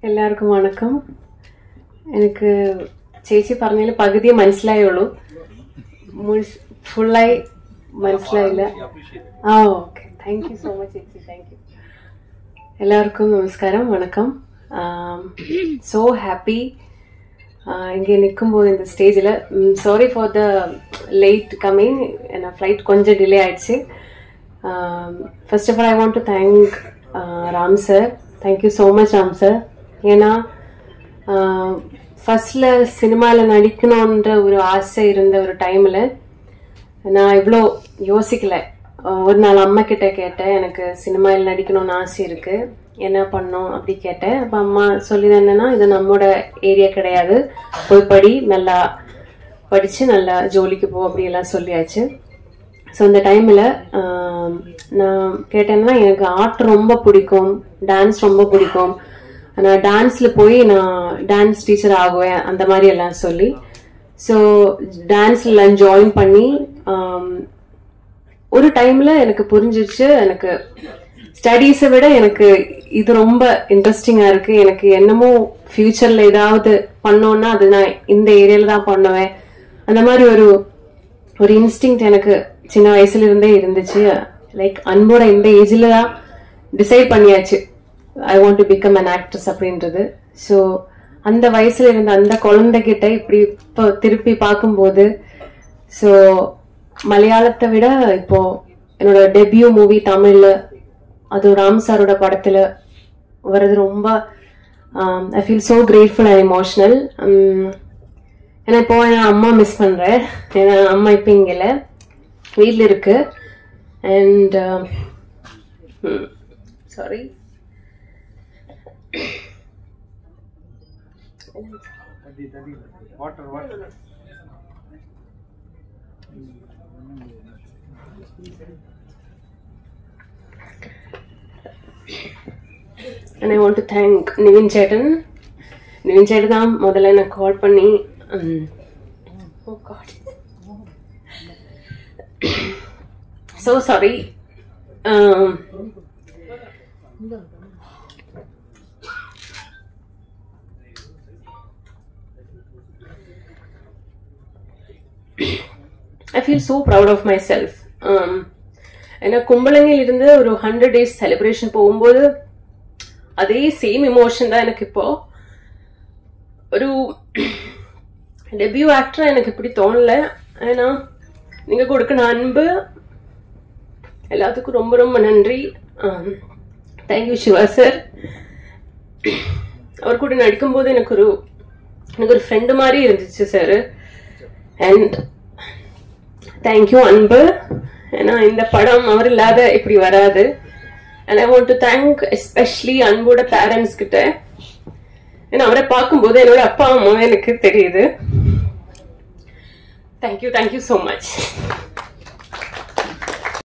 എല്ലാവർക്കും വണക്കം. എനിക്ക് ചേച്ചി പറഞ്ഞതിൽ പകുതിയെ മനസ്സിലായുള്ളൂ, ഫുള്ളായി മനസ്സിലായില്ല. Okay, thank you so much ചേച്ചി, താങ്ക് യു. எல்லாருக்கும் நமஸ்காரம், வணக்கம். ஸோ ஹாப்பி இங்கே நிற்கும்போது இந்த ஸ்டேஜில். Sorry for the late coming, ஏன்னா ஃப்ளைட் கொஞ்சம் டிலே ஆயிடுச்சு. First of all I want to thank Ram sir. Thank you so much Ram sir. ஏன்னா ஃபர்ஸ்ட்ல சினிமாவில் நடிக்கணுன்ற ஒரு ஆசை இருந்த ஒரு டைமில் நான் இவ்வளோ யோசிக்கல. ஒரு நாள் அம்மா கிட்ட கேட்டேன், எனக்கு சினிமாவில் நடிக்கணும்னு ஆசை இருக்கு, என்ன பண்ணோம் அப்படி கேட்டேன். அப்போ அம்மா சொல்லிதான் என்னன்னா, இது நம்மளோட ஏரியா கிடையாது, போய் படி, நல்லா படிச்சு நல்லா ஜோலிக்கு போ அப்படியெல்லாம் சொல்லியாச்சு. ஸோ அந்த டைமில் நான் கேட்டேன்னா, எனக்கு ஆர்ட் ரொம்ப பிடிக்கும், டான்ஸ் ரொம்ப பிடிக்கும், நான் டான்ஸ்ல போய் நான் டான்ஸ் டீச்சர் ஆகுவேன் அந்த மாதிரி எல்லாம் சொல்லி. ஸோ டான்ஸ்ல ஜாயின் பண்ணி ஒரு டைம்ல எனக்கு புரிஞ்சிருச்சு, எனக்கு ஸ்டடீஸை விட எனக்கு இது ரொம்ப இன்ட்ரெஸ்டிங்கா இருக்கு. எனக்கு என்னமோ ஃபியூச்சர்ல ஏதாவது பண்ணோம்னா அது நான் இந்த ஏரியால தான் பண்ணுவேன். அந்த மாதிரி ஒரு இன்ஸ்டிங் எனக்கு சின்ன வயசுல இருந்தே இருந்துச்சு. லைக் அன்போட இந்த ஏஜ்ல தான் டிசைட் பண்ணியாச்சு, ஐ want to become an actress அப்படின்றது. ஸோ அந்த வயசுல இருந்த அந்த குழந்தைகிட்ட இப்படி இப்போ திருப்பி பார்க்கும்போது, ஸோ மலையாளத்தை விட இப்போ என்னோட டெபியூ மூவி தமிழ்ல அது ராம் சாரோட படத்துல வர்றது ரொம்ப I feel so grateful and emotional. ஏன்னா இப்போ என் அம்மா மிஸ் பண்றேன். ஏன்னா அம்மா இப்போ இங்க இல்லை, வீட்டில் இருக்கு. And sorry, and I want to thank Nivin Chetan. Nivin Chetan தான் முதல்ல எனக்கு கால் பண்ணி, oh god, so sorry. I feel so proud of myself. ஏன்னா கும்பலங்கில் இருந்து ஒரு 100 days செலிப்ரேஷன் போகும்போது அதே சேம் இமோஷன் தான் எனக்கு இப்போ. ஒரு டெபியூ ஆக்டரா எனக்கு இப்படி தோணல. ஏன்னா நீங்க கொடுக்கிற அன்பு எல்லாத்துக்கும் ரொம்ப ரொம்ப நன்றி. Thank you Siva sir. அவர் கூட நடிக்கும்போது எனக்கு ஒரு ஃப்ரெண்டு மாதிரி இருந்துச்சு சார். அண்ட் தேங்க்யூ அன்பு. ஏன்னா இந்த படம் அவர் இல்லாத இப்படி வராது. And I want to thank especially அன்போட பேரண்ட்ஸ் கிட்ட. ஏன்னா அவரை பார்க்கும்போது என்னோட அப்பா அம்மாவே எனக்கு தெரியுது. Thank you so much.